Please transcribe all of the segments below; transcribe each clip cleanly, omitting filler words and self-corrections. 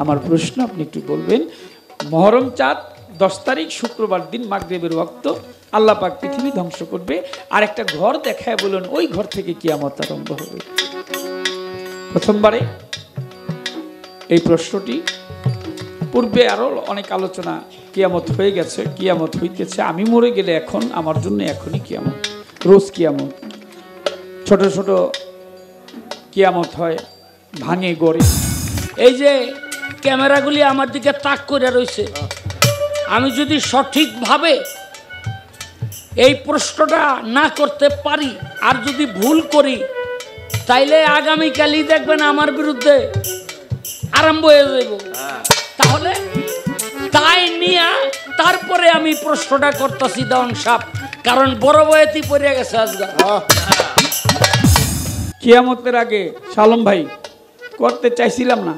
আমার প্রশ্ন আপনি একটু বলবেন, মহরম চাঁদ 10 তারিখ শুক্রবার দিন মাগরিবের ওয়াক্ত আল্লাহ পাক পৃথিবী ধ্বংস করবে, আর একটা ঘর দেখায় বলুন ওই ঘর থেকে কিয়ামত আরম্ভ হবে। প্রথমবারে এই প্রশ্নটি, পূর্বে আরো অনেক আলোচনা, কিয়ামত হয়ে গেছে, কিয়ামত হইতেছে, আমি মরে গেলে এখন আমার জন্য এখনই কিয়ামত, রোজ কিয়ামত। ছোট ছোট কিয়ামত হয়, ভাঙে গড়ে। এই যে ক্যামেরাগুলি আমার দিকে তাক করে রয়েছে, আমি যদি সঠিকভাবে এই প্রশ্নটা না করতে পারি আর যদি ভুল করি, তাইলে আগামীকালই দেখবেন আমার বিরুদ্ধে আরম্ভ হয়ে যাব। তাহলে তাই নিয়ে তারপরে আমি প্রশ্নটা করতেছি দেওয়ান সাহেব, কারণ বড় বয়েতি পড়ে গেছে আজকে। কিয়ামতের আগে সালম ভাই করতে চাইছিলাম না,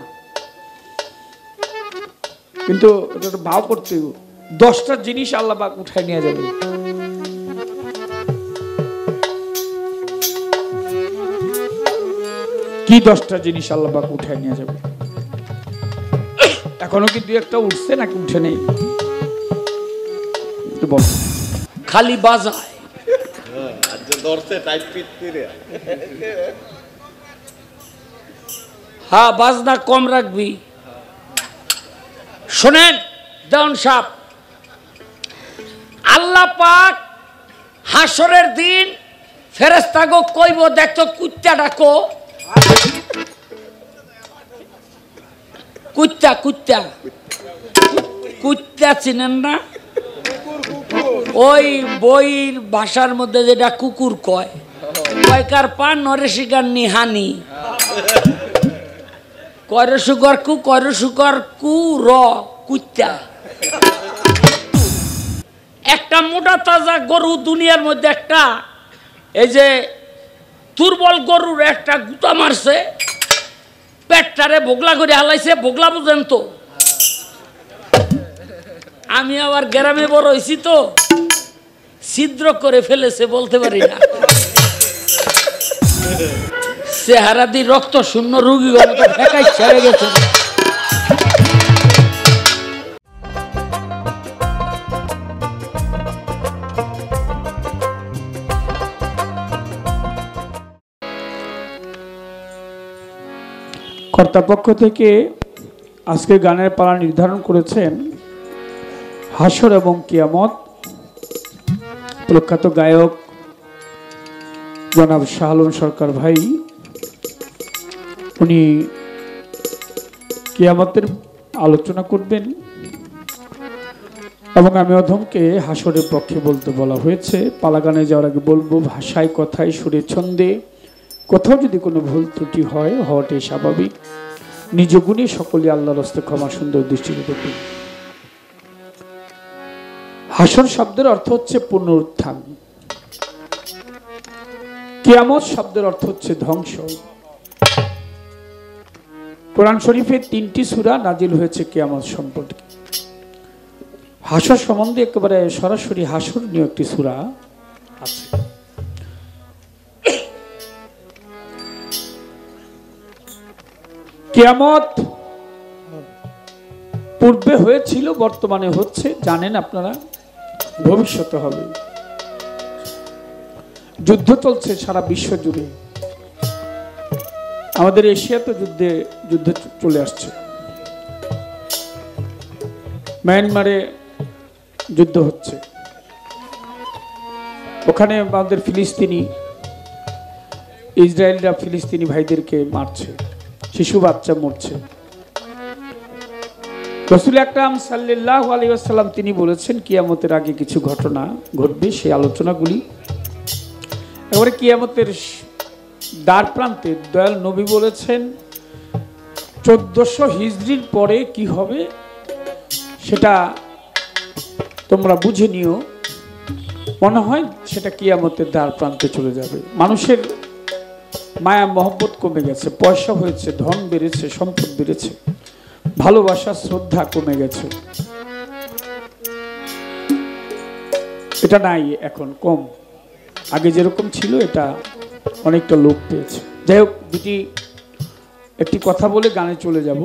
কিন্তু ভাব করতে 10টা জিনিস আল্লাহ পাক উঠায় নিয়ে যাবে। কি 10টা জিনিস আল্লাহ পাক উঠায় নিয়ে যাবে? এখনো কি 2-1টা উঠছে নাকি উঠে নেই? বল। খালি বাজায় হ্যাঁ, বাজনা কম রাখবি। শোনেন দেওয়ান সাহেব, আল্লাহ পাক হাসরের দিন ফেরেশতাগো কইব, দেখতো কুত্তা ডাকো, কুত্তা কুত্তা কুত্তা চিনেন না? ওই বইয়ের ভাষার মধ্যে যেটা কুকুর কয়, কয়কার পা নরেশিকার নিহানি, কয়রসুকর কু, কয়রসুকর কু র, কুত্তা। একটা মোটা তাজা গরু দুনিয়ার মধ্যে, একটা এই যে দুর্বল গরুর একটা গুতা মারছে, পেটটারে বগলা করে হালাইছে। বগলা বুঝেন তো? আমি আবার গ্রামে বড় হয়েছি তো, ছিদ্র করে ফেলেছে, বলতে পারি না। চেহারা দিয়ে রক্ত শূন্য রুগী ফেকাই ছেড়ে গেছে। কর্তাপক্ষ থেকে আজকে গানের পালা নির্ধারণ করেছেন হাসর এবং কিয়ামত। প্রখ্যাত গায়ক জনাব শাহ আলম সরকার ভাই, উনি কিয়ামতের আলোচনা করবেন এবং আমি অধমকে হাসরের পক্ষে বলতে বলা হয়েছে। পালা গানে যাওয়ার আগে বলবো, ভাষায়, কথায়, সুরে, ছন্দে কোথাও যদি কোনো ভুল ত্রুটি হয়, হওয়াটাই স্বাভাবিক। নিজ গুণে সকলে আল্লাহর হস্তে ক্ষমা সুন্দর দৃষ্টিতে দেখুন। হাসর শব্দের অর্থ হচ্ছে পুনরুত্থান, কিয়ামত শব্দের অর্থ হচ্ছে ধ্বংস। কোরআন শরীফে 3টি সূরা নাজিল হয়েছে কিয়ামত সম্পর্কে। হাসর সম্বন্ধে একেবারে সরাসরি হাসর নিয়ে একটি সূরা আছে। কিয়ামত পূর্বে হয়েছিল, বর্তমানে হচ্ছে, জানেন আপনারা, ভবিষ্যতে হবে। যুদ্ধ চলছে সারা বিশ্ব জুড়ে, আমাদের এশিয়াতে যুদ্ধ চলে আসছে। মায়ানমারে যুদ্ধ হচ্ছে, ওখানে আমাদের ফিলিস্তিনি, ইসরায়েলরা ফিলিস্তিনি ভাইদেরকে মারছে, শিশু বাচ্চা মরছে। রাসূল আকরাম সাল্লাল্লাহু আলাইহি ওয়াসাল্লাম তিনি বলেছেন কিয়ামতের আগে কিছু ঘটনা ঘটবে, সেই আলোচনাগুলি এবারে কিয়ামতের দ্বার প্রান্তে দয়াল নবী বলেছেন 1400 হিজরির পরে কি হবে সেটা তোমরা বুঝে নিও। মনে হয় সেটা কিয়ামতের দ্বার প্রান্তে চলে যাবে। মানুষের মায়া মহব্বত কমে গেছে, পয়সা হয়েছে, ধন বেড়েছে, সম্পদ বেড়েছে, ভালোবাসা শ্রদ্ধা কমে গেছে, এটা নাই, এখন কম। আগে যেরকম ছিল এটা অনেকটা লোপ পেয়েছে। যাই হোক, দুটি একটি কথা বলে গানে চলে যাব।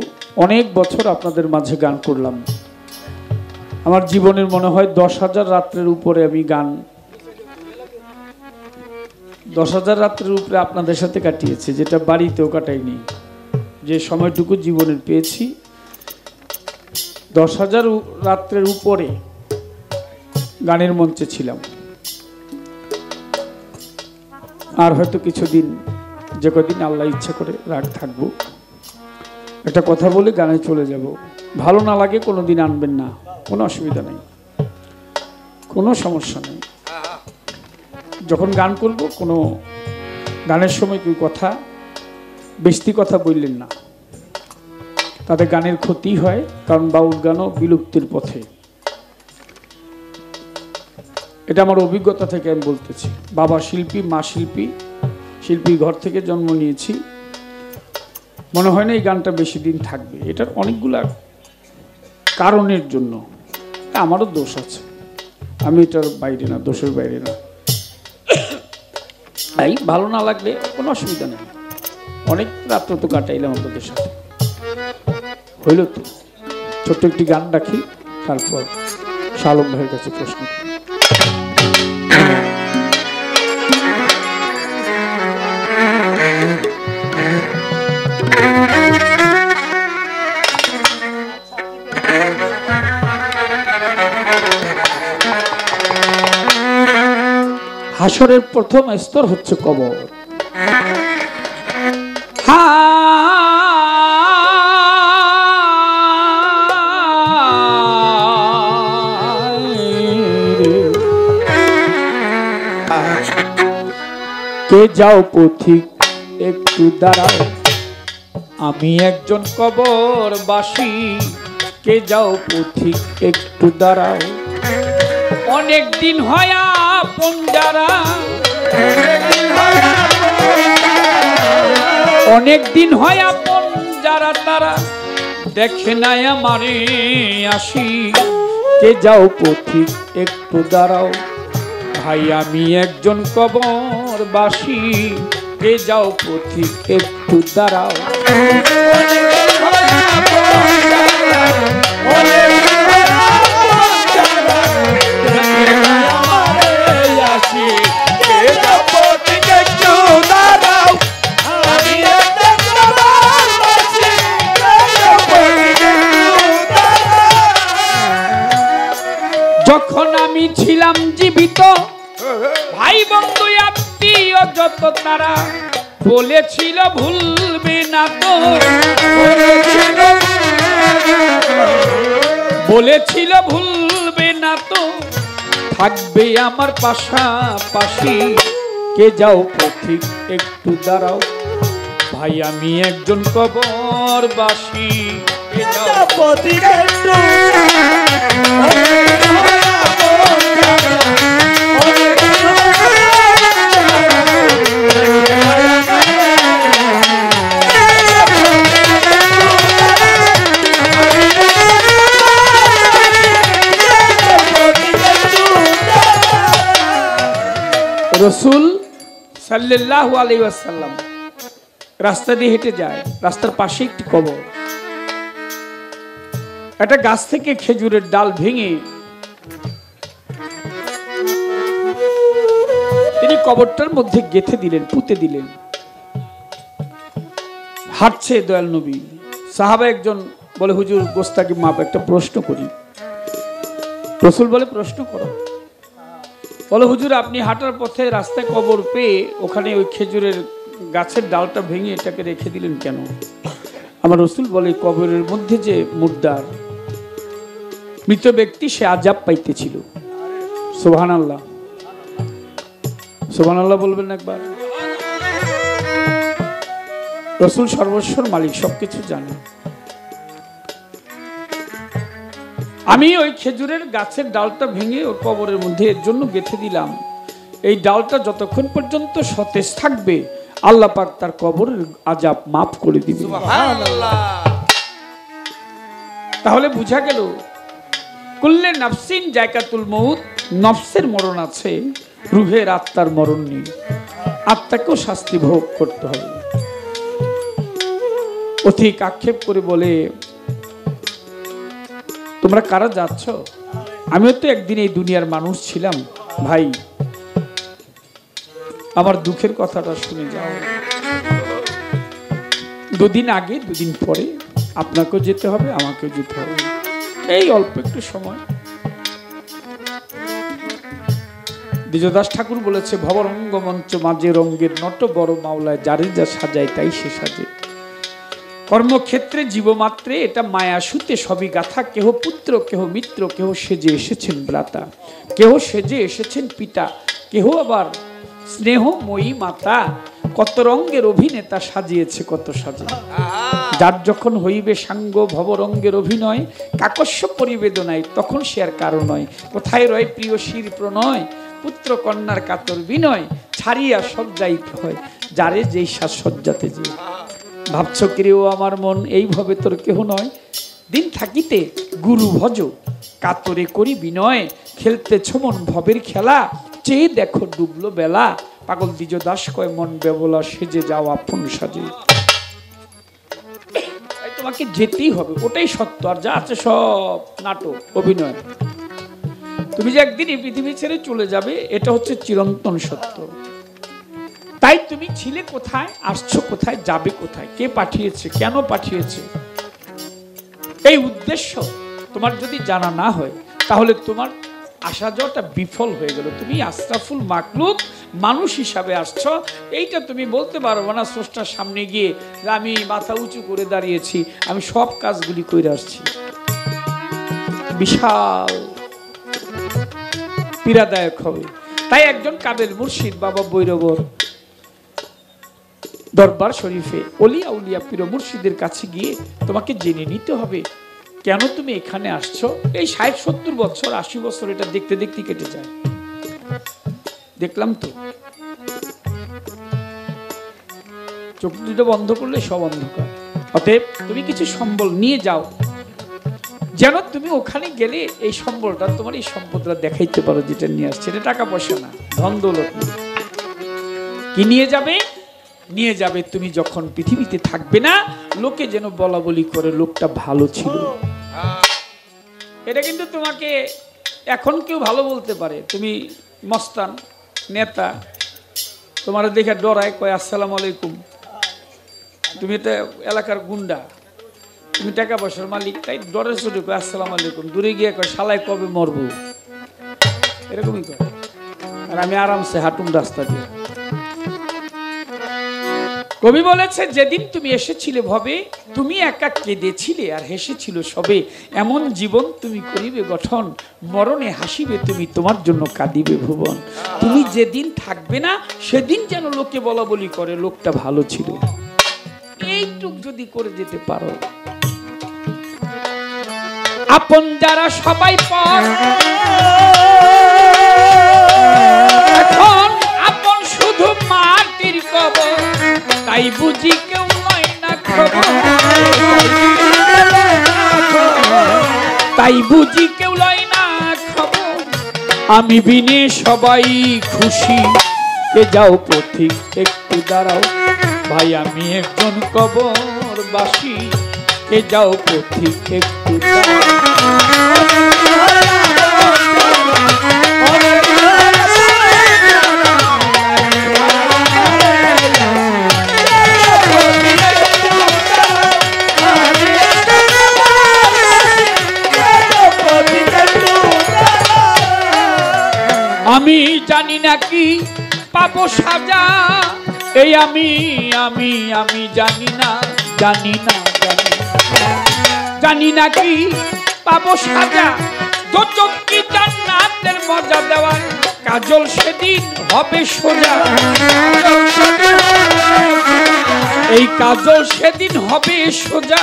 অনেক বছর আপনাদের মাঝে গান করলাম, আমার জীবনের মনে হয় 10,000 রাত্রের উপরে আমি গান 10,000 রাত্রের উপরে আপনাদের সাথে কাটিয়েছি, যেটা বাড়িতেও কাটাইনি। যে সময়টুকু জীবনের পেয়েছি 10,000 রাত্রের উপরে গানের মঞ্চে ছিলাম। আর হয়তো কিছুদিন, যে কদিন আল্লাহ ইচ্ছা করে রাগ থাকবো। একটা কথা বলে গানে চলে যাব। ভালো না লাগে কোনোদিন আনবেন না, কোনো অসুবিধা নেই, কোনো সমস্যা নেই। যখন গান করব কোনো গানের সময় কেউ কথা বেশি কথা বললেন না, তাতে গানের ক্ষতি হয়, কারণ বাউল গানও বিলুপ্তির পথে। এটা আমার অভিজ্ঞতা থেকে আমি বলতেছি। বাবা শিল্পী, মা শিল্পী, শিল্পীর ঘর থেকে জন্ম নিয়েছি, মনে হয় না এই গানটা বেশি দিন থাকবে। এটার অনেকগুলা কারণের জন্য আমারও দোষ আছে, আমি এটার বাইরে না, দোষের বাইরে না। এই ভালো না লাগলে কোনো অসুবিধা নেই, অনেক রাত্র তো কাটাইলাম আপনাদের সাথে, হইল তো। ছোট্ট একটি গান রাখি, তারপর শালম ভাইয়ের কাছে প্রশ্ন করি। হাসরের প্রথম স্তর হচ্ছে কবর। কে যাও পথিক একটু দাঁড়াও, আমি একজন কবরবাসী। কে যাও পথিক একটু দাঁড়াও, অনেক দিন হয় আপন যারা, অনেক দিন হয় আপন যারা, তারা দেখে নাই আমারে আসি। কে যাও পথিক একটু দাঁড়াও, ভাই আমি একজন কবরবাসী। কে যাও পথিক একটু দাঁড়াও, যখন আমি ছিলাম জীবিত, ভাই বন্ধু আত্মীয় যত তারা বলেছিল ভুলবে না তো, বলেছিল ভুলবে না তো, থাকবে আমার পাশাপাশি। কে যাও পথিক একটু দাঁড়াও, ভাই আমি একজন কবরবাসী। কে যাও পথিক একটু রসুল সাল্লাল্লাহু আলাইহি ওয়াসাল্লাম রাস্তা দিয়ে হেঁটে যায়, রাস্তার পাশে একটি কবর। একটা গাছ থেকে খেজুরের ডাল ভেঙে তিনি কবরটার মধ্যে গেঁথে দিলেন, পুঁতে দিলেন। হাঁটছে দয়াল নবী, সাহাবা একজন বলে হুজুর গোস্তাকি মাপ, একটা প্রশ্ন করি। রসুল বলে প্রশ্ন করো। বলে হুজুর আপনি হাঁটার পথে রাস্তায় কবর পেয়ে ওখানে ওই খেজুরের গাছের ডালটা ভেঙে এটাকে রেখে দিলেন কেন? আমার রসুল বলে কবরের মধ্যে যে মুর্দার মৃত ব্যক্তি, সে আযাব পাইতেছিল। সুবহানাল্লাহ, সুবহানাল্লাহ বলবেন একবার। রসুল সর্বস্বর মালিক, সবকিছু জানে। আমি ওই খেজুরের গাছের ডালটা ভেঙে ওর কবরের মধ্যে এর জন্য গেঁথে দিলাম, এই ডালটা যতক্ষণ পর্যন্ত সতেজ থাকবে আল্লাহ পাক তার কবরের আযাব মাফ করে দিবে। সুবহানাল্লাহ। তাহলে বুঝা গেল কুল্লে নাফসিন জায়কাতুল মউত, নফসের মরণ আছে, রুহের আত্মার মরণ নেই। আত্মাকেও শাস্তি ভোগ করতে হবে। অধিক আক্ষেপ করে বলে, তোমরা কারা যাচ্ছ? আমিও তো একদিন এই দুনিয়ার মানুষ ছিলাম ভাই, আমার দুঃখের কথাটা শুনে যাও। দুদিন আগে দুদিন পরে আপনাকেও যেতে হবে, আমাকেও যেতে হবে, এই অল্প একটু সময়। দ্বিজদাস ঠাকুর বলেছে, ভবরঙ্গ মঞ্চ মাঝে রঙ্গের নট বড় মাওলায়, যারে যা সাজায় তাই সে সাজে। কর্মক্ষেত্রে জীবমাত্রে এটা মায়া সুতে সবই গাথা, কেহ পুত্র কেহ মিত্র, কেহ সেজে এসেছেন ভ্রাতা, কেহ সেজে এসেছেন পিতা, কেহ আবার স্নেহময়ী মাতা। কত রঙ্গের অভিনেতা সাজিয়েছে কত সাজে, যার যখন হইবে সাঙ্গ ভবরঙ্গের অভিনয়, কাকস্য পরিবেদনায় তখন সে আর কারো নয়। কোথায় রয় প্রিয় শির প্রণয়, পুত্র কন্যার কাতর বিনয়, ছাড়িয়া সব যাইতে হয় যারে যেই সাজসজ্জাতে যে। ভাবছ কিরেও আমার মন এইভাবে তোর কেহ নয়, দিন থাকিতে গুরু ভজ কাতরে করি বিনয়, খেলতেছ মন ভবের খেলা, চেয়ে দেখো ডুবলো বেলা। পাগল দ্বিজদাস কয়, মন বেবলা সেজে যাও আপন সাজে। তোমাকে যেতেই হবে, ওটাই সত্য, আর যা আছে সব নাটক অভিনয়। তুমি যে একদিন এই পৃথিবী ছেড়ে চলে যাবে, এটা হচ্ছে চিরন্তন সত্য। তাই তুমি ছিলে কোথায়, আসছো কোথায়, যাবে কোথায়, কে পাঠিয়েছে, কেন পাঠিয়েছে, এই উদ্দেশ্য তোমার যদি জানা না হয়, তাহলে তোমার আসা যাওয়াটা বিফল হয়ে গেল। তুমি আশরাফুল মাখলুক মানুষ হিসাবে আসছো, এইটা তুমি বলতে পারবো না স্রষ্টার সামনে গিয়ে যে আমি মাথা উঁচু করে দাঁড়িয়েছি, আমি সব কাজগুলি করে আসছি। বিশাল পীড়াদায়ক হবে। তাই একজন কাবেল মুর্শিদ বাবা ভৈরবর দরবার শরীফে অলিয়া উলিয়া পীর মুর্শিদের কাছে গিয়ে তোমাকে জেনে নিতে হবে কেন তুমি এখানে আসছো। এই ৬০-৭০ বছর ৮০ বছর এটা দেখতে দেখতে কেটে যায়। দেখলাম তো, চোখ দুটো বন্ধ করলে সব অন্ধকার। অতএব তুমি কিছু সম্বল নিয়ে যাও, যেন তুমি ওখানে গেলে এই সম্বলটা, তোমার এই সম্পদটা দেখাইতে পারো যেটা নিয়ে আসছে। এটা টাকা পয়সা না, ধন দৌলত না। কি নিয়ে যাবে? নিয়ে যাবে তুমি যখন পৃথিবীতে থাকবে না, লোকে যেন বলা বলি করে লোকটা ভালো ছিল। এটা কিন্তু তোমাকে এখন কেউ ভালো বলতে পারে, তুমি মস্তান নেতা, তোমার দেখে ডরায়, কয় আসসালামু আলাইকুম, তুমি এটা এলাকার গুন্ডা, তুমি টাকা পয়সার মালিক, তাই ডরের চোটে কয় আসসালামু আলাইকুম, দূরে গিয়ে কয় শালায় কবে মরবো, এরকমই কয়। আর আমি আরামসে হাঁটুম রাস্তা দিয়ে। কবি বলেছে, যেদিন তুমি এসেছিলে ভবে, তুমি একা কেঁদেছিলে আর হেসেছিল সবে, এমন জীবন তুমি করিবে গঠন, মরণে হাসিবে তুমি, তোমার জন্য কাঁদিবে ভুবন। তুমি যেদিন থাকবে না, সেদিন যেন লোকে বলা বলি করে লোকটা ভালো ছিল। এইটুক যদি করে যেতে পারো, আপন যারা সবাই পর, এখন আপন শুধু মাটির কবর, তাই বুঝি কেউ নয় না খবর, তাই বুঝি কেউ লয় না খবর। আমি বিনে সবাই খুশি, কে যাও পথিক একটু দাঁড়াও, ভাই আমি একজন কবরবাসী, কে যাও পথিক একটু দাঁড়াও। আমি জানি না কি পাবো সাজা, এই আমি আমি আমি জানি না, জানি না, জানি না কি পাবো সাজা, যতক কি জান্নাতের মজা দেওয়ার, কাজল সেদিন হবে সোজা, এই কাজল সেদিন হবে সোজা,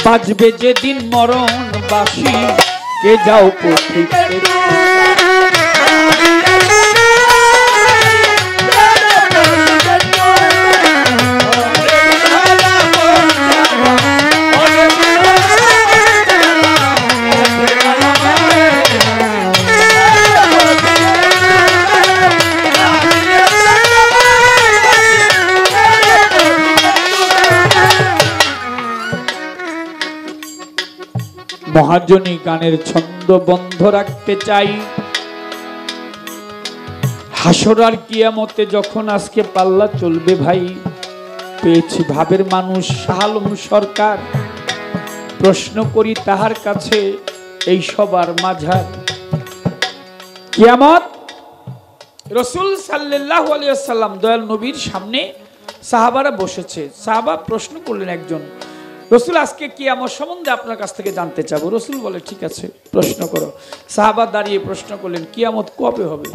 বাজবে যেদিন মরণ বাঁশি, কে যাও পথিক মহাজনী গানের ছন্দ বন্ধ রাখতে চাই। হাসর আর কিয়ামতে যখন আজকে পাল্লা চলবে ভাই, পেয়েছি ভাবের মানুষ শাহ আলম সরকার, প্রশ্ন করি তাহার কাছে এই সবার মাঝার। কিয়ামত রাসূল সাল্লাল্লাহু আলাইহি ওয়াসাল্লাম দয়াল নবীর সামনে সাহাবারা বসেছে। সাহাবা প্রশ্ন করলেন একজন, রাসূল আজকে কিয়ামত সম্বন্ধে আপনার কাছ থেকে জানতে চাবো। রাসূল বলে ঠিক আছে প্রশ্ন করো। সাহাবা দাঁড়িয়ে প্রশ্ন করলেন কিয়ামত কবে হবে?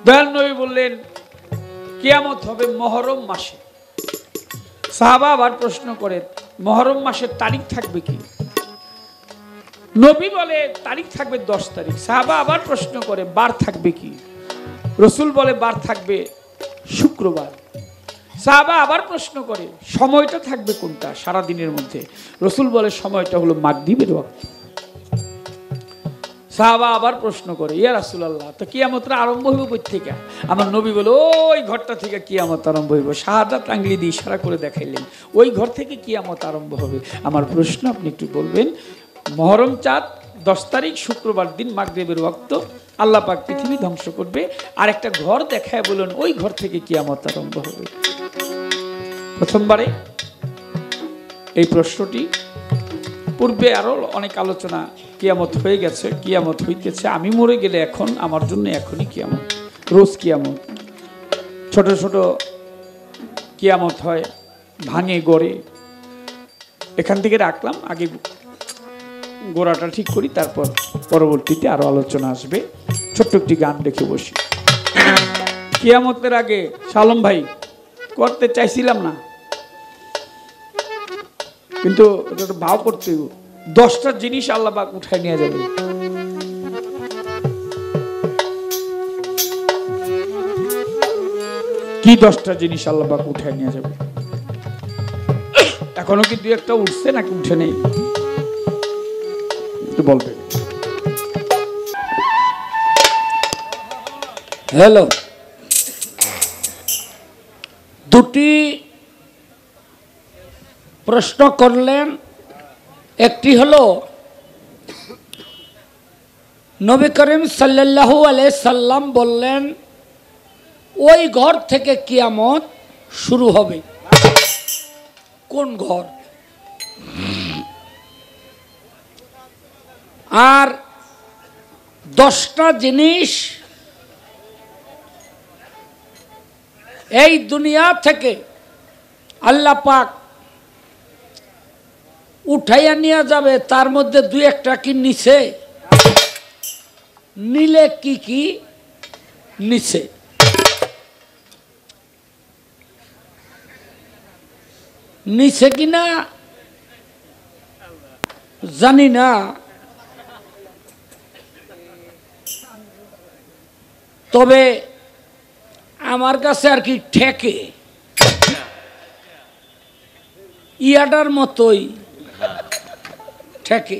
দয়াল নবী বললেন কিয়ামত হবে মুহররম মাসে। সাহাবা আবার প্রশ্ন করে মুহররম মাসের তারিখ থাকবে কি? নবী বলে তারিখ থাকবে 10 তারিখ। সাহাবা আবার প্রশ্ন করে বার থাকবে কি? রাসূল বলে বার থাকবে শুক্রবার। সাহাবা আবার প্রশ্ন করে সময়টা থাকবে কোনটা সারা দিনের মধ্যে? রাসূল বলে সময়টা হলো মাগরিবের ওয়াক্ত। সাহাবা আবার প্রশ্ন করে ইয়া রাসূলুল্লাহ তো কিয়ামতটা আরম্ভ হইব কই থেকে? আমার নবী বলে ওই ঘরটা থেকে কিয়ামত আরম্ভ হইব। শাহাদাত আঙ্গুলি দিয়ে ইশারা করে দেখাইলেন ওই ঘর থেকে কিয়ামত আরম্ভ হবে। আমার প্রশ্ন আপনি একটু বলবেন, মুহররম চাঁদ 10 তারিখ শুক্রবার দিন মাগরিবের ওয়াক্ত আল্লাহ পাক পৃথিবী ধ্বংস করবে, আর একটা ঘর দেখায় বলেন ওই ঘর থেকে কিয়ামত আরম্ভ হবে। প্রথমবারে এই প্রশ্নটি, পূর্বে আরো অনেক আলোচনা কিয়ামত হয়ে গেছে, কিয়ামত হইতেছে, আমি মরে গেলে এখন আমার জন্য এখনই কিয়ামত, রোজ কিয়ামত। ছোট ছোট কিয়ামত হয়, ভাঙে গড়ে। এখান থেকে রাখলাম, আগে গোড়াটা ঠিক করি, তারপর পরবর্তীতে আরো আলোচনা আসবে। ছোট্ট একটি গান দেখে বসি। কিয়ামতের আগে সালম ভাই করতে চাইছিলাম না, কিন্তু এটা ভাব করতে 10টা জিনিস আল্লাহ পাক উঠায় নিয়ে যাবে। কি 10টা জিনিস আল্লাহ পাক উঠায় নিয়ে যাবে? এখনো কি 2-1টা উঠছে নাকি উঠে নেই একটু বলবে? হ্যালো, দুটি প্রশ্ন করলেন। একটি হলো নবী করিম সাল্লাল্লাহু আলাইহি সাল্লাম বললেন ওই ঘর থেকে কিয়ামত শুরু হবে। কোন ঘর? আর 10টা জিনিস এই দুনিয়া থেকে আল্লাহ পাক উঠাইয়া নিয়ে যাবে, তার মধ্যে 2-1টা কি নিচে? নিলে কি কি নিচে? নিচে কিনা জানি না, তবে আমার কাছে আর কি ঠেকে ইয়াটার মতোই ঠেকে।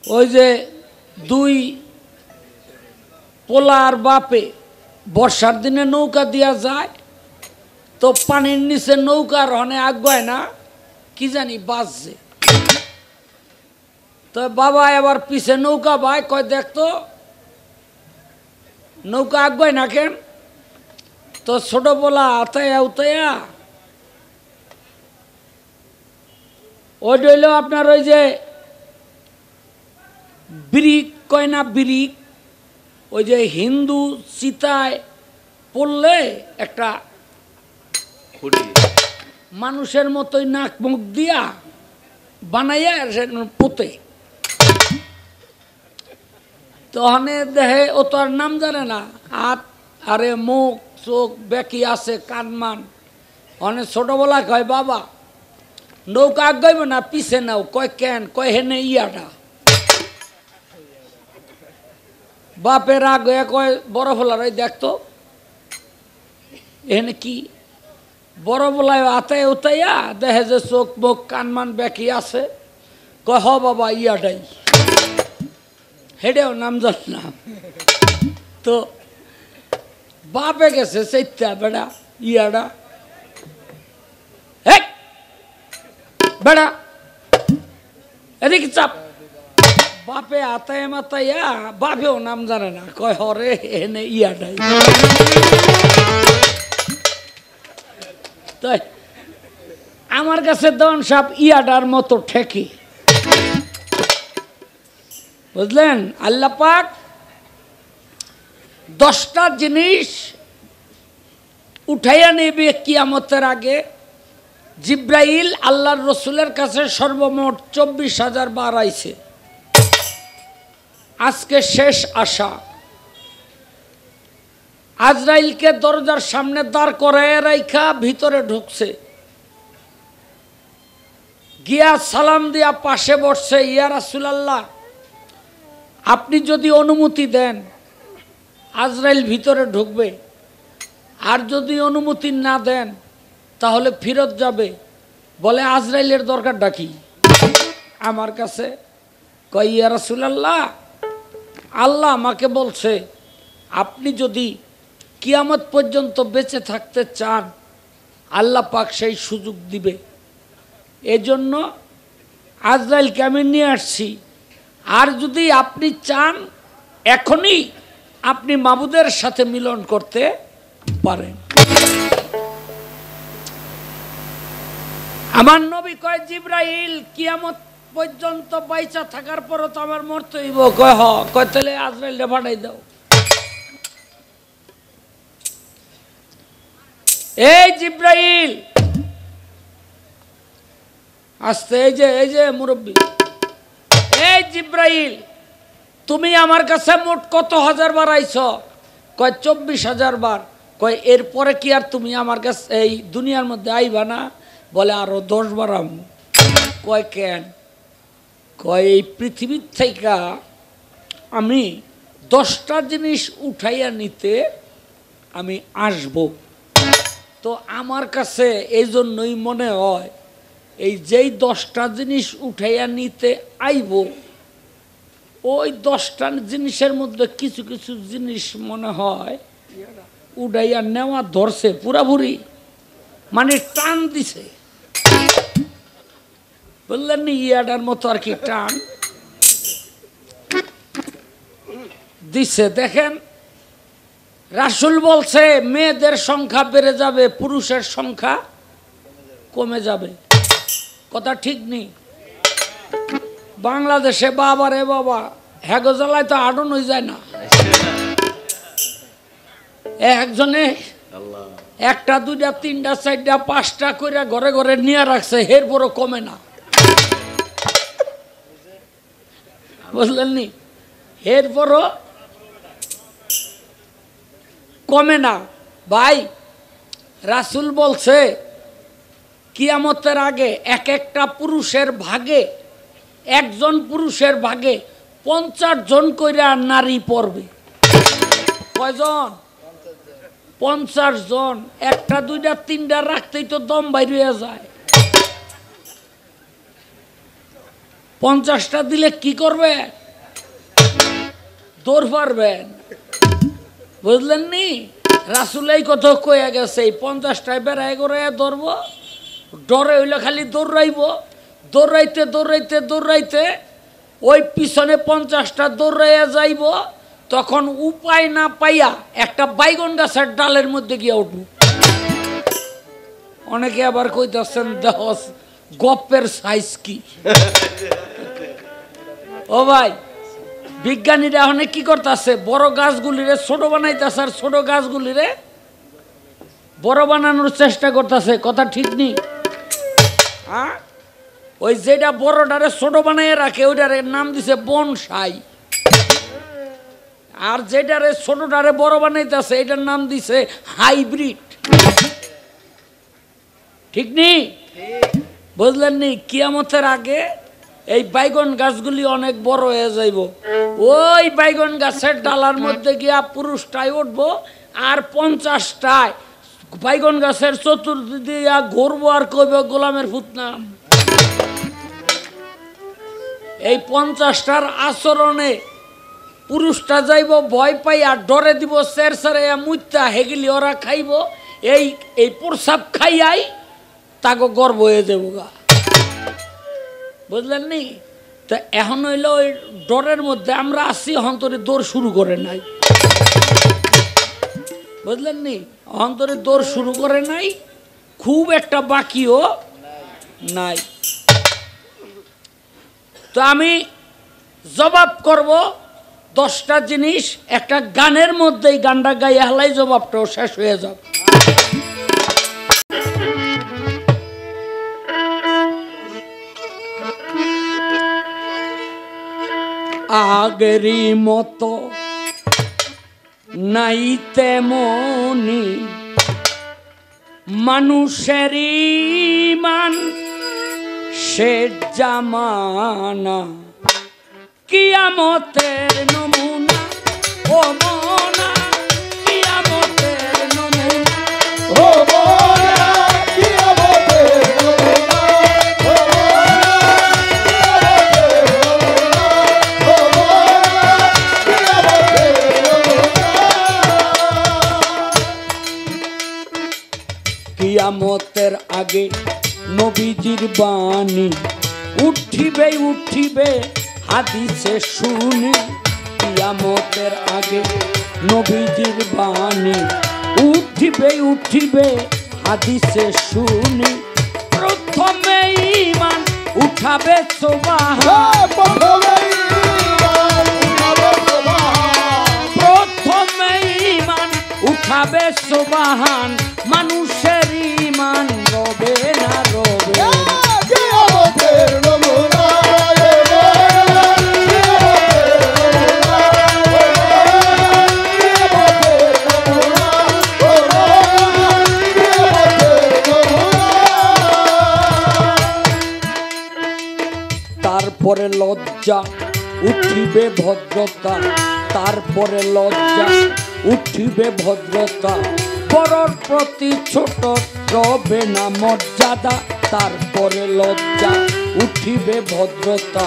ওই যে 2 পোলার বাপে বর্ষার দিনে নৌকা দিয়া যায়, তো পানির নিচে নৌকার হনে আগায় না, কি জানি বাজছে, তো বাবা এবার পিছে নৌকা ভাই কয় দেখতো নৌকা আগায় না কেন? তো ছোট পোলা আতায়া উতায়া ওই রইল আপনার ওই যে ব্রিক কয় না, ব্রিক, ওই যে হিন্দু চিতায় পড়লে একটা মানুষের মতোই নাক মুখ দিয়া বানাইয়া পোতে, তো হনে দেহে ও তো আর নাম জানে না, হাত আরে মুখ চোখ বেঁকি আছে কানমান, হনে ছোটবেলা কয় বাবা নৌকা আগাইব না পিছে নাও, কয় কেন? কয় হেনে ইয়াটা। বাপের আগে কয় বড় ফলার ওই দেখতো এখানে কি বড় বলায় আতায় উতাইয়া দেখে যে চোখ মুখ কানমান বেঁকি আছে, কয় হ বাবা ইয়াটাই, হেডেও নাম জান না। তো বাপে গেছে সেইটা বেড়া ইয়াটা বেড়া এদিকে চাপ। বাপে আতায় মাতাইয়া, বাপেও নাম জানে না, কয় হরে এনে ইয়াটাই। তাই আমার কাছে দন সাপ ইয়াটার মতো ঠেকি, বুঝলেন? আল্লাহ পাক 10টা জিনিস উঠাইয়া নেবে কিয়ামতের আগে। জিব্রাইল আল্লাহর রসুলের কাছে সর্বমোট 24,000 বার আইছে। আজকে শেষ আশা। আজরাইলকে দরজার সামনে দাঁড় করায় রাইখা ভিতরে ঢুকছে, গিয়া সালাম দিয়া পাশে বসছে। ইয়া রাসূলুল্লাহ, আপনি যদি অনুমতি দেন আজরাইল ভিতরে ঢুকবে, আর যদি অনুমতি না দেন তাহলে ফিরত যাবে। বলে আজরাইলের দরকারটা কি আমার কাছে? কয় ইয়া রাসূলুল্লাহ, আল্লাহ আমাকে বলছে আপনি যদি কিয়ামত পর্যন্ত বেঁচে থাকতে চান আল্লাহ পাক সেই সুযোগ দিবে। এজন্য আজরাইলকে আমি নিয়ে আসছি। আর যদি আপনি চান এখনই আপনি মাবুদের সাথে মিলন করতে পারেন। আমার নবী কয় জিব্রাইল কিয়ামত পর্যন্ত বাইচা থাকার পরও তো আমার মরতে হইব। কয় হ। কয় তাহলে আজরাইলকে পাঠাই দাও। এই জিব্রাইল আস্তে, এই যে মুরব্বী, এই জিব্রাইল তুমি আমার কাছে মোট কত হাজার বার আইছ? কয় 24,000 বার। কয় এরপরে কি আর তুমি আমার কাছে এই দুনিয়ার মধ্যে আইবা না? বলে আরো 10 বার আম। কয় কেন? কয় এই পৃথিবীর থেকে আমি 10টা জিনিস উঠাইয়া নিতে আমি আসব। তো আমার কাছে এই জন্যই মনে হয় এই যেই 10টা জিনিস উঠাইয়া নিতে আইব, ওই 10টা জিনিসের মধ্যে কিছু কিছু জিনিস মনে হয় উঠাইয়া নেওয়া ধরছে পুরাপুরি, মানে টান দিছে, বললেন নি? ইয়াটার মতো আর কি টান দিছে। দেখেন রাসূল বলছে মেয়েদের সংখ্যা বেড়ে যাবে, পুরুষের সংখ্যা কমে যাবে। কথা ঠিক নেই? বাংলাদেশে বাবা রে বাবা, হ্যাগো জ্বালায় তো আডন হয়ে যায় না। একজনে 1টা 2টা 3টা 4টা 5টা করে ঘরে ঘরে নিয়ে রাখছে, এরপরও কমে না। বুঝলেন নি? এরপরও কমে না। ভাই রাসূল বলছে কিয়ামতের আগে একটা পুরুষের ভাগে, একজন পুরুষের ভাগে 50 জন কইরা নারী পড়বে। কয়জন? 50 জন। 1টা 2টা 3টা রাখতেই তো দম বাইর হয়ে যায়। 50টা দিলে কি করবে? দৌড় পারবেন। বুঝলেন নি? রাসূল এই কথা কইয়া গেছে, এই 50টায় বেড়ায় করে ধরবো, ডরে হইলে খালি দৌড়াইব, দৌড়াইতে দৌড়াইতে দৌড়াইতে ওই পিছনে 50টা দৌড়াইয়া যাইব, তখন উপায় না পাইয়া একটা বাইগন গাছের ডালের মধ্যে গিয়া উঠব। অনেকে আবার কইতেছেন দেহস গপ্পের সাইজ কি। ও ভাই, বিজ্ঞানীরা অনেক কি করতেছে, বড় গাছগুলিরে ছোট বানাইতেছে আর ছোট গাছগুলিরে বড় বানানোর চেষ্টা করতেছে। কথা ঠিক নেই? হ্যাঁ, ওই যেটা বড়টারে ছোট বানাইয়া রাখে ওইটারে নাম দিছে বনসাই, আর যেটারে ছোটটারে বড় বানাইতেছে এটার নাম দিছে হাইব্রিড। ঠিক নেই? বুঝলেন নি? কিয়ামতের আগে এই বাইগন গাছগুলি অনেক বড় হয়ে যাইব। ওই বাইগন গাছের ডালার মধ্যে গিয়া পুরুষটাই উঠবো, আর 50টায় বাইগন গাছের চতুর্দিকে ঘুরবো আর কইবে গোলামের ফুত নাম। এই 50টার আচরণে পুরুষটা যাইব ভয় পাই আর ডরে দিব, সের সেরে মুইতা হেগিলি ওরা খাইব। এই প্রসাব খাইয়াই তাকে গর্ব হয়ে যাবো গা। বুঝলেন নি? তা এখন হইলো ওই ডরের মধ্যে আমরা আসি, অন্তরে দৌড় শুরু করে নাই, বুঝলেন নি? অন্তরে দৌড় শুরু করে নাই, খুব একটা বাকিও নাই। তো আমি জবাব করব 10টা জিনিস, একটা গানের মধ্যেই গানটা গাইয়ে হালাই জবাবটাও শেষ হয়ে যাবে। আগেরই মতো নাই তেমনি মানুষেরই মান, সে জামানা কিয়ামতের নমুনা, ও মনা কিয়ামতের নমুনা, ও মোরা কিয়ামতের নমুনা, ও মোরা কিয়ামতের নমুনা, ও মোরা কিয়ামতের নমুনা। কিয়ামতের আগে নবীজির বাণী উঠিবে উঠিবে হাদিসে শুনি, কিয়ামতের আগে নবীজির বাণী উঠিবে উঠিবে হাদিসে শুনি। প্রথমে ঈমান উঠাবে সুবহান, প্রথমে ঈমান উঠাবে সুবহান, মানুষের ঈমান রবে না রবে। কিয়ামতের নমুনা, তারপরে লজ্জা উঠিবে ভদ্রতা, তারপরে লজ্জা উঠিবে ভদ্রতা, বড়র প্রতি ছোট রবে না মর্যাদা। তারপরে লজ্জা উঠিবে ভদ্রতা,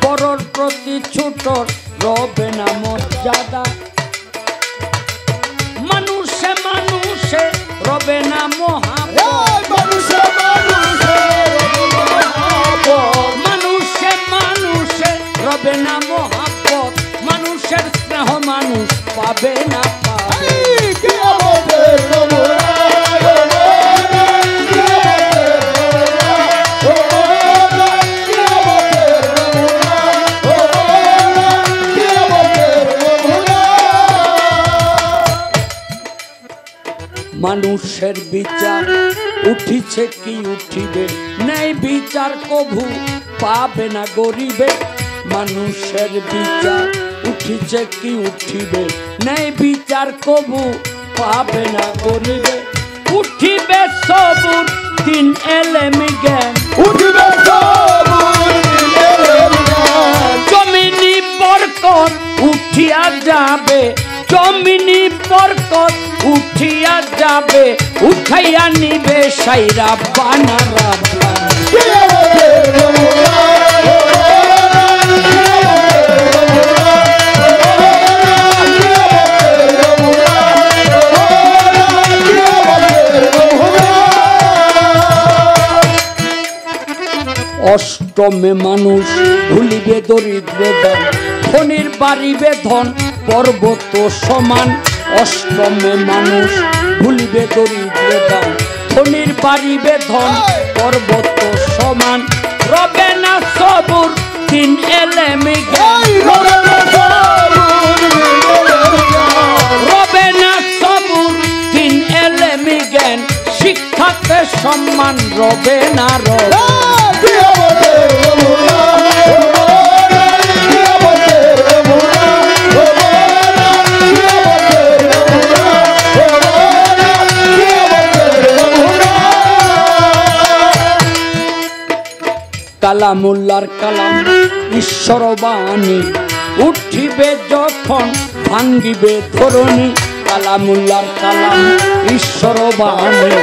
বড়র প্রতি ছোট রবে না মর্যাদা। মানুষে মানুষে রবে না মহাব্বত, মানুষে মানুষে মানুষে মানুষে রবে না মহাব্বত, মানুষের স্নেহ মানুষ পাবে না পাবে। কিয়ামতের নমুনা, মানুষের বিচার উঠিছে কি উঠিবে, নেই বিচার কভু পাবে না গরিবে। মানুষের বিচার উঠিছে কি উঠিবে, নেই বিচার কভু পাবে না গরিবে। উঠিবে সবুর দিন এলেমি জ্ঞান, উঠিবে সবুর দিন এলেমি জ্ঞান, জমিনি বরকত উঠিয়া যাবে, জমিনি বরকত উঠিয়া যাবে, উঠাইয়া নিবে সাইরা বানারা প্রাণ। কিয়ামতের নমুনা, অষ্টমে মানুষ ভুলিবে দরিদ্র দান, ধনির বাড়িবে ধন পর্বত সমান। অষ্টমে মানুষ ভুলিবে দরিদ্র দান, ধনির বাড়িবে ধন পর্বত সমান। রবে না সবুর দিন এলেমি জ্ঞান, রবে না সবুর দিন এলেমি জ্ঞান, শিক্ষাতে সম্মান রবে না রবে। কিয়ামতের নমুনা, কিয়ামতের নমুনা, কিয়ামতের নমুনা, কিয়ামতের নমুনা। কালামুল্লার কালাম ঈশ্বর বাণী উঠিবে যখন ভাঙ্গিবে ধরণী। কালামুল্লার কালাম ঈশ্বর বাণী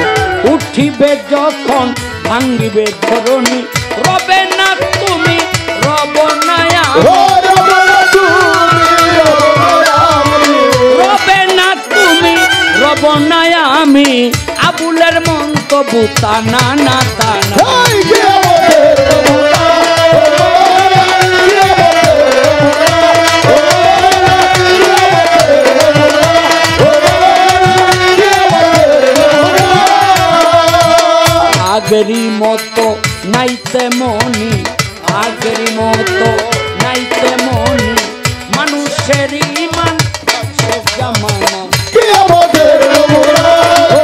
উঠিবে যখন ভাঙ্গিবে ধরণী। রবে না তুমি রব না রবে না তুমি রব না আমি, আবুলের মন্তব্য তানা না তানা। কিয়ামতের নমুনা, আগের মতো নাই তেমনি মানুষের ইমান শেষ জামানা কিয়ামতের নমুনা ও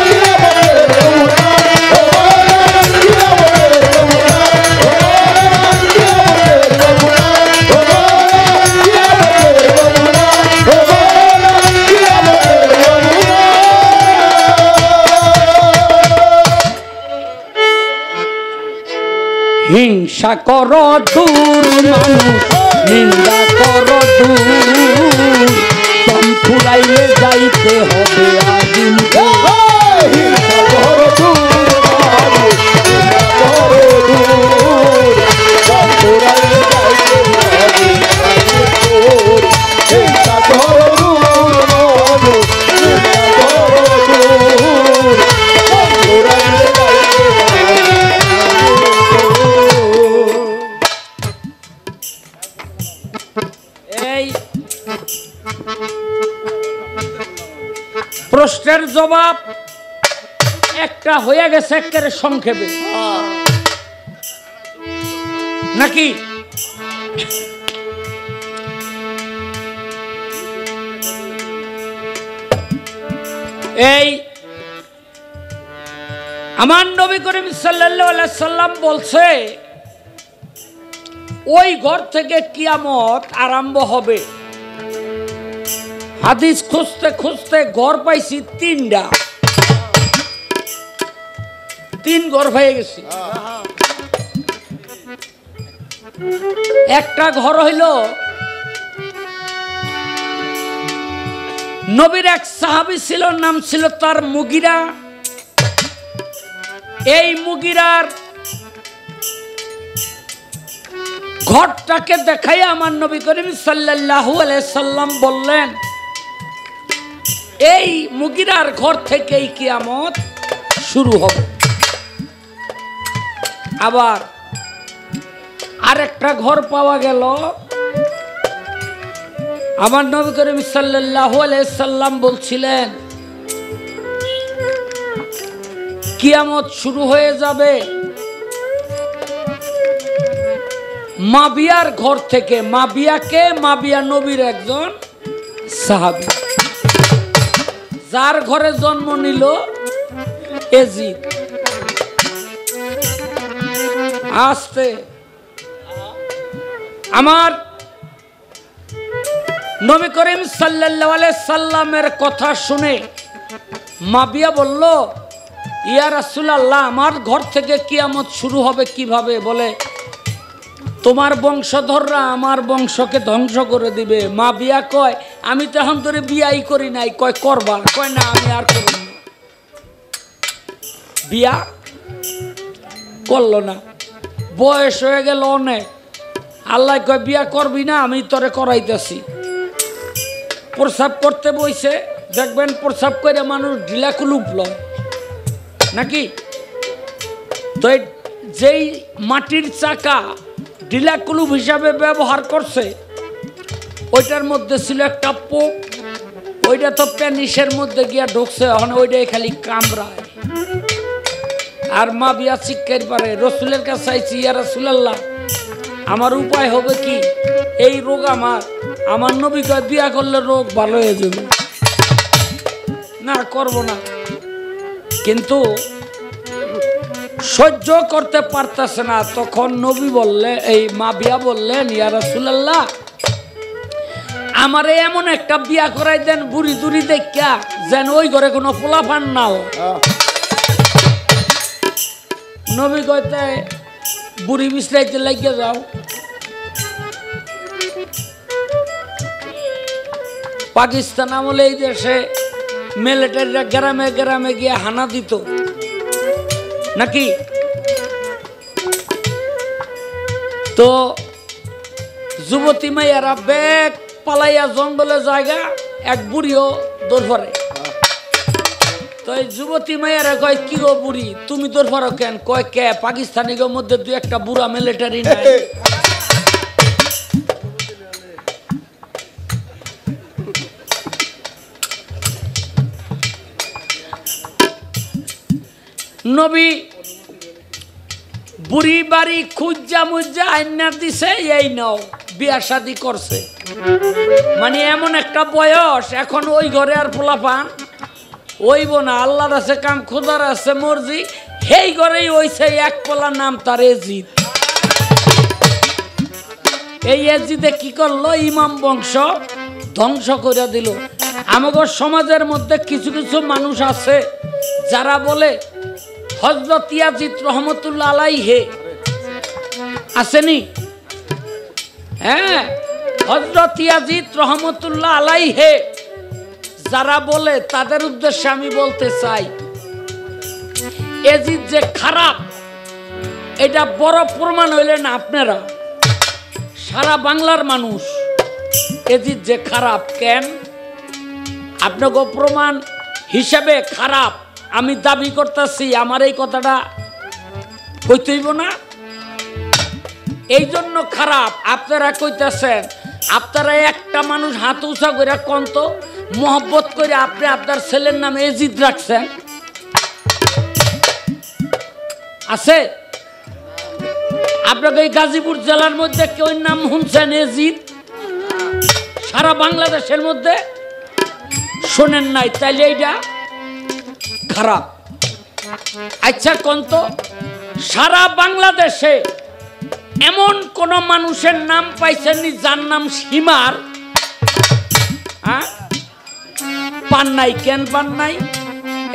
কিয়ামতের নমুনা ও কিয়ামতের নমুনা ও কিয়ামতের নমুনা ও কিয়ামতের নমুনা ও কিয়ামতের নমুনা হিংসা কর দূর মানুষ নিন্দা কর দূর দম ফুরাইলে যাইতে হবে আদিম হিংসা কর দূর মানুষ হিংসা কর দূর সব পুরাইলে যাইতে হবে দূর হিংসা কর দূর মানুষ হিংসা কর দূর সব পুরাইলে যাইতে হবে এই প্রশ্নের জবাব একটা হয়ে গেছে একেবারে সংক্ষেপে নাকি এই আমার নবী করিম সাল্লাল্লাহু আলাইহি সাল্লাম বলছে ওই ঘর থেকে কিয়ামত আরম্ভ হবে। হাদিস খুঁজতে খুঁজতে ঘর পাইছি তিনটা, তিন ঘর হয়ে গেছে। একটা ঘর হইল নবীর এক সাহাবী ছিল, নাম ছিল তার মুগিরা। এই মুগিরার ঘরটাকে দেখাই আমার নবী করিম সাল্লাল্লাহু আলাইহি সাল্লাম বললেন এই মুগিরার ঘর থেকেই কিয়ামত শুরু হবে। আবার আরেকটা ঘর পাওয়া গেল, আমার নবী করিম সাল্লাল্লাহু আলাইহি সাল্লাম বলছিলেন কিয়ামত শুরু হয়ে যাবে মাবিয়ার ঘর থেকে। মাবিয়াকে, মাবিয়া নবীর একজন সাহাবী, যার ঘরে জন্ম নিল এজিদ। আসতে আমার নবী করিম সাল্লাল্লাহু আলাইহি সাল্লামের কথা শুনে মাবিয়া বলল ইয়া রাসূলুল্লাহ, আমার ঘর থেকে কিয়ামত শুরু হবে কিভাবে? বলে তোমার বংশধররা আমার বংশকে ধ্বংস করে দিবে। মাবিয়া কয় আমি তো এখন ধরে বিয়াই করি নাই। কয় করবা? কয় না, আমি আর করব না। বিয়া করলো না, বয়স হয়ে গেল অনেক। আল্লাহ কয় বিয়া করবি না, আমি তোরে করাইতেছি। প্রসাব করতে বইছে, দেখবেন প্রসাব করে মানুষ ঢিলা কুলুপ লয় নাকি? তো যেই মাটির চাকা ঢিলা কুলুপ হিসাবে ব্যবহার করছে, ওইটার মধ্যে ছিল একটা পোক। ওইটা তো প্যানিসের মধ্যে গিয়া ঢুকছে, এখন ওইটাই খালি কামড়ায়। আর মা বিয়া শিক্ষার পারে রসুলের কাছে চাইছি, ইয়া রাসূলুল্লাহ, আমার উপায় হবে কি? এই রোগ আমার নবী কয় বিয়া করলে রোগ ভালো হয়ে যাবে। না, করব না। কিন্তু সহ্য করতে পারতেছে না। তখন নবী বললে, এই মা বিয়া বললেন, ইয়া রাসূলুল্লাহ, আমারে এমন একটা বিয়া করাই দেন বুড়ি দুড়ি দেখা, যেন ওই ঘরে কোনো পোলাপান না হয়। নবী কইতে বুড়ি বিশ্রাইতে লাগিয়ে যাও। পাকিস্তান আমলে এই দেশে মিলিটারিরা গ্রামে গ্রামে গিয়ে হানা দিত নাকি? তো যুবতী মাইয়ারা ব্যাগ পালাইয়া জঙ্গলে জায়গা, এক বুড়িও দৌড় পড়ে। তো এই যুবতী মাইয়ারা কয় কি গো বুড়ি, তুমি দৌড় পড়ো কেন? কয় কে পাকিস্তানিদের মধ্যে দুই একটা বুড়া মিলিটারি নাই? নবী বুড়ি বাড়ি খুঁজা মুজা আইনা দিছে, এই নাও বিয়া শাদি করছে। মানে এমন একটা বয়স, এখন ওই ঘরে আর পোলাপান ওইব না, আল্লাহর আছে কাম, খোদার আছে মর্জি। সেই ঘরেই হইছে এক পোলা, নাম তার এজিদ। এই এজিদে কি করলো? ইমাম বংশ ধ্বংস করে দিল। আমাদের সমাজের মধ্যে কিছু কিছু মানুষ আছে যারা বলে হযরত ইয়াজিদ রহমতুল্লাহ আলাইহি আসেনি? হ্যাঁ, হযরত ইয়াজিদ রহমতুল্লাহ আলাইহি যারা বলে তাদের উদ্দেশ্যে আমি বলতে চাই, এজিদ যে খারাপ এটা বড় প্রমাণ হইলেন আপনারা, সারা বাংলার মানুষ। এজিদ যে খারাপ কেন? আপনাকে প্রমাণ হিসাবে খারাপ আমি দাবি করতেছি, আমার এই কথাটা কইতেইব না? এই জন্য খারাপ আপনারা কইতেছেন। আপনারা একটা মানুষ হাত উঁচা করে কন্ত মোহব্বত করে আপনি আপনার ছেলের নামে এজিদ রাখছেন, আছে? আপনাকে এই গাজীপুর জেলার মধ্যে কেউ নাম শুনছেন এজিদ? সারা বাংলাদেশের মধ্যে শোনেন নাই, তাইলে এইটা খারাপ। আচ্ছা কন্ত, সারা বাংলাদেশে এমন কোন মানুষের নাম পাইছেননি যার নাম সীমার? পান নাই। কেন পান নাই?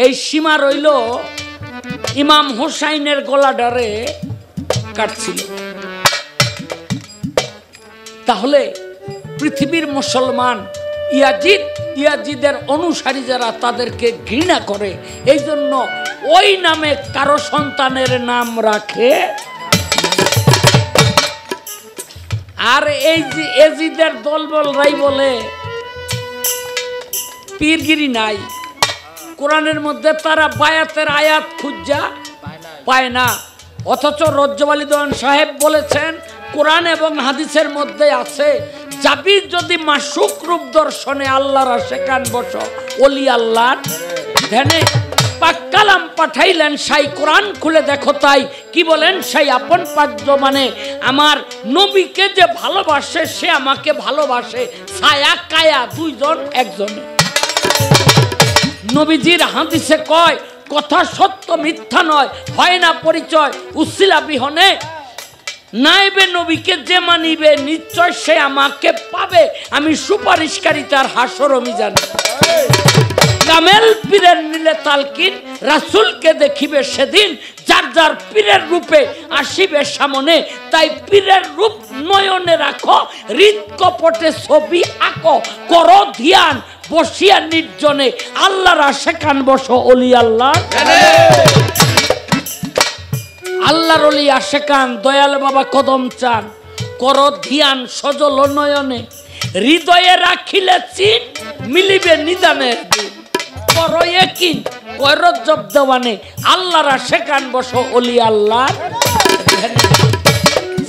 এই সীমা রইল ইমাম হোসাইনের গলাডারে কাটছিল। তাহলে পৃথিবীর মুসলমান ইয়াজিদের অনুসারী যারা তাদেরকে ঘৃণা করে, এই জন্য ওই নামে কারো সন্তানের নাম রাখে। আর এই যে এজিদের দলবলরাই বলে পীরগিরি নাই, কোরআনের মধ্যে তারা বায়াতের আয়াত খুঁজা পায় না। অথচ রজ্জবালী দোয়ান সাহেব বলেছেন কোরআন এবং হাদিসের মধ্যে আছে, যাবি যদি মাসুক রূপ দর্শনে আল্লাহর আশেকান বস ওলি আল্লাহর ধ্যানে। পাক কালাম পাঠাইলেন সাই, কোরআন খুলে দেখো তাই কি বলেন সাই, আপন পাদ্য মানে আমার নবীকে যে ভালোবাসে সে আমাকে ভালোবাসে, ছায়া কায়া দুইজন একজনে। নবীজির হাদিসে কয় কথা সত্য মিথ্যা নয়, হয় না পরিচয় উসিলা বিহনে। নাইবে নবীকে যে মানিবে নিশ্চয় সে আমাকে পাবে, আমি সুপারিশকারী তার হাসর মিজানে। কামেল পীরের নিলে তালকিন, রাসূলকে দেখিবে সেদিন, যার যার পীরের রূপে আসিবে সামনে। তাই পীরের রূপ নয়নে রাখো, হৃদ কপটে ছবি আঁকো, করো ধ্যান বসিয়া নির্জনে, আল্লাহর আশেকান বসো অলি আল্লাহ। আল্লাহর অলি আশেকান দয়াল বাবা কদম চান, করো ধ্যান সজল নয়নে, হৃদয়ে রাখিলে চিন মিলিবে নিদানের দিন। করো একিন কয়রত জব দেওয়ানে, আল্লাহর আশেকান বসো অলি আল্লাহ।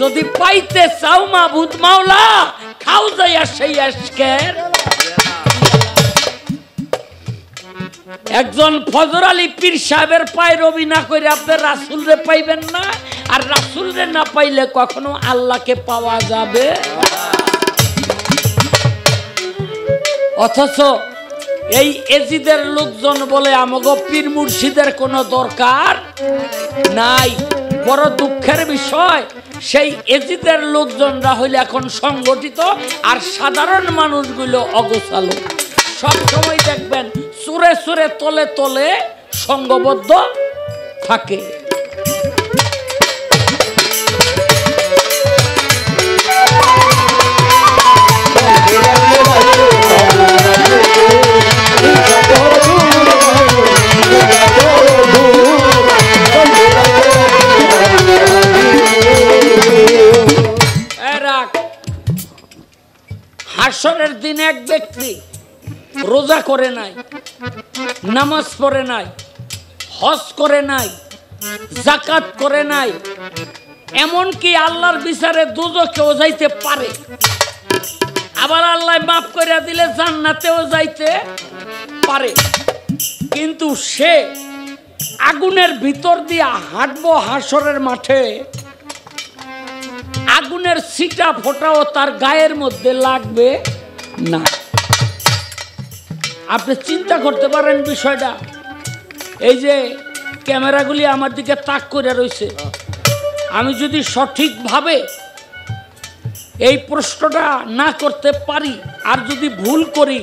যদি পাইতে চাও মাবুদ মাওলা, খাও যাইয়া সেই আশকের। একজন ফজর আলী পীর সাহেবের পায়রবি না করে আপনি রাসূলরে পাইবেন না, আর রাসূলরে না পাইলে কখনো আল্লাহকে পাওয়া যাবে। অথচ এই এজিদের লোকজন বলে আমাগো পীর মুর্শিদের কোনো দরকার নাই। বড় দুঃখের বিষয়, সেই এজিদের লোকজনরা হইলে এখন সংগঠিত, আর সাধারণ মানুষগুলো অগোছালো। সব সময় দেখবেন সুরে সুরে তলে তলে সংঘবদ্ধ থাকে। হাসরের দিন এক ব্যক্তি রোজা করে নাই, নামাজ পড়ে নাই, হজ করে নাই, যাকাত করে নাই, এমনকি আল্লাহর বিচারে দোজখেও যাইতে পারে, আবার আল্লাহ মাফ করে দিলে জান্নাতেও যাইতে পারে, কিন্তু সে আগুনের ভিতর দিয়া হাঁটবো হাসরের মাঠে, আগুনের ছিটা ফোটাও তার গায়ের মধ্যে লাগবে না। আপনি চিন্তা করতে পারেন বিষয়টা। এই যে ক্যামেরাগুলি আমার দিকে তাক করে রয়েছে, আমি যদি সঠিকভাবে এই প্রশ্নটা না করতে পারি আর যদি ভুল করি,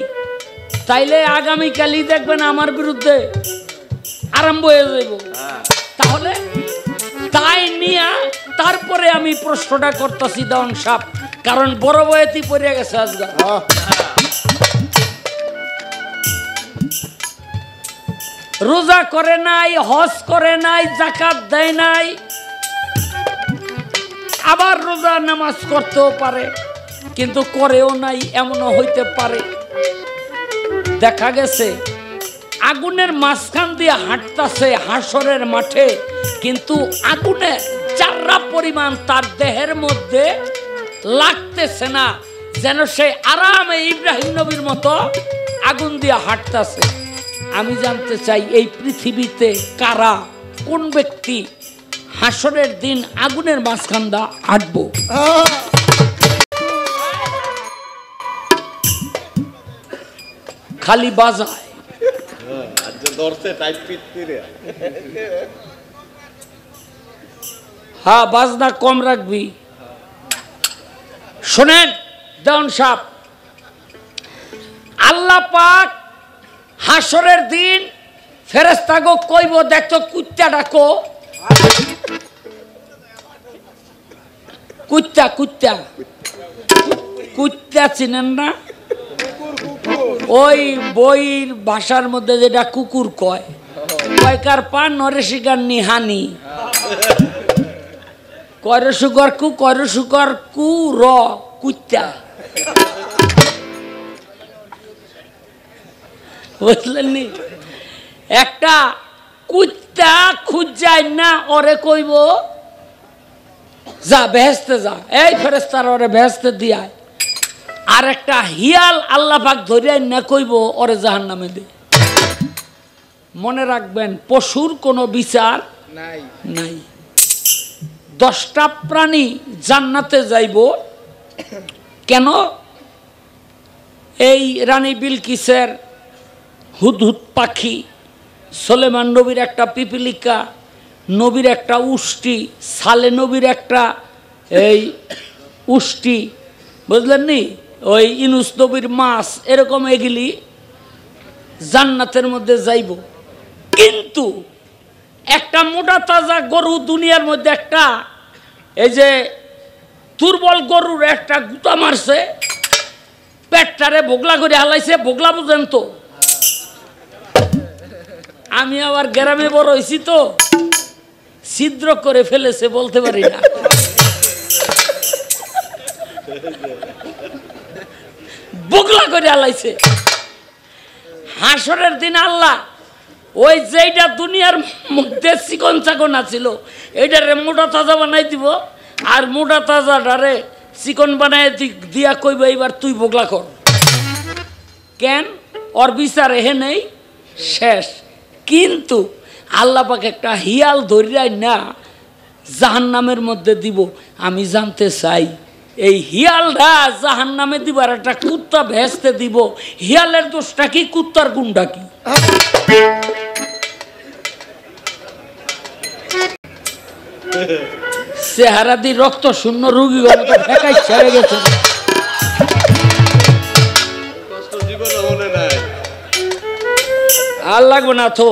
তাইলে আগামীকালই দেখবেন আমার বিরুদ্ধে আরম্ভ হয়ে যাব। তাহলে তাই নিয়ে তারপরে আমি প্রশ্নটা করতেছি দেওয়ান সাহেব, কারণ বড় বয়েতি পড়ে গেছে আজকে। রোজা করে নাই, হজ করে নাই, যাকাত দেয় নাই, আবার রোজা নামাজ করতেও পারে কিন্তু করেও নাই, এমনও হইতে পারে। দেখা গেছে আগুনের মাঝখান দিয়ে হাঁটতাছে হাসরের মাঠে, কিন্তু আগুনের চাররা পরিমাণ তার দেহের মধ্যে লাগতেছে না, যেন সে আরামে ইব্রাহিম নবীর মতো আগুন দিয়ে হাঁটতাছে। আমি জানতে চাই এই পৃথিবীতে কারা, কোন ব্যক্তি হাসরের দিন আগুনের মাঝখান দিয়ে হাঁটবো? খালি বাজায়, হ্যাঁ বাজনা কম রাখবি। শোনেন দেওয়ান সাহেব, আল্লাহ পাক হাসরের দিন ফেরেশতাগো কইব, দেখতো কুত্তা ডাকো, কুত্তা কুত্তা কুত্তা চিনেন না? ওই বইয়ের ভাষার মধ্যে যেটা কুকুর কয়, কয়কার পান নরেশিকার নিহানি, কয়রসুকর কু, কয়রসুকর কু র, কুত্তা। বুঝলেন নি? একটা কুত্তা খুঁজায় না, ওরে কইব যা বেহেশতে যা, এই ফেরেশতার ওরে বেহেশতে দিয়ায়। আর একটা হিয়াল আল্লাহ পাক ধরিয়া না কইব ওরে জাহান্নামে দে। মনে রাখবেন, পশুর কোনো বিচার নাই নাই। 10টা প্রাণী জান্নাতে যাইব কেন? এই রানী বিলকিসের হুদহুদ পাখি, সুলেমান নবীর একটা পিপিলিকা, নবীর একটা উষ্টি, সালে নবীর একটা এই উষ্টি, বুঝলেন নি? ওই ইনুস নবীর মাছ, এরকম এগুলি জান্নাতের মধ্যে যাইব। কিন্তু একটা মোটা তাজা গরু দুনিয়ার মধ্যে, একটা এই যে দুর্বল গরুর একটা গুতা মারছে, পেটটারে বগলা করে হালাইছে। বগলা বুঝেন তো? আমি আবার গ্রামে বড় হয়েছি তো, ছিদ্র করে ফেলেছে, বলতে পারি না। বগলা করে হালাইছে। হাসরের দিন আল্লাহ ওই যেটা দুনিয়ার মধ্যে চিকন চাকন আছিল, এইটারে মোটা তাজা বানাই দিব, আর মোটা তাজাটারে চিকন বানাই দিয়া কইব এইবার তুই বগলা কর। কেন? ওর বিচার হে নেই, শেষ। কিন্তু আল্লাহ পাক একটা হিয়াল ধরিয়াই না জাহান্নামের মধ্যে দিব। আমি জানতে চাই, এই হিয়ালটা জাহান্নামে দিবার একটা কুত্তা ভেস্তে দিব, হিয়ালের দোষটা কি, কুত্তার গুণটা কি? চেহারা দি রক্ত শূন্য রুগী ফেকাই ছেড়ে গেছে। আর লাগবে না তো।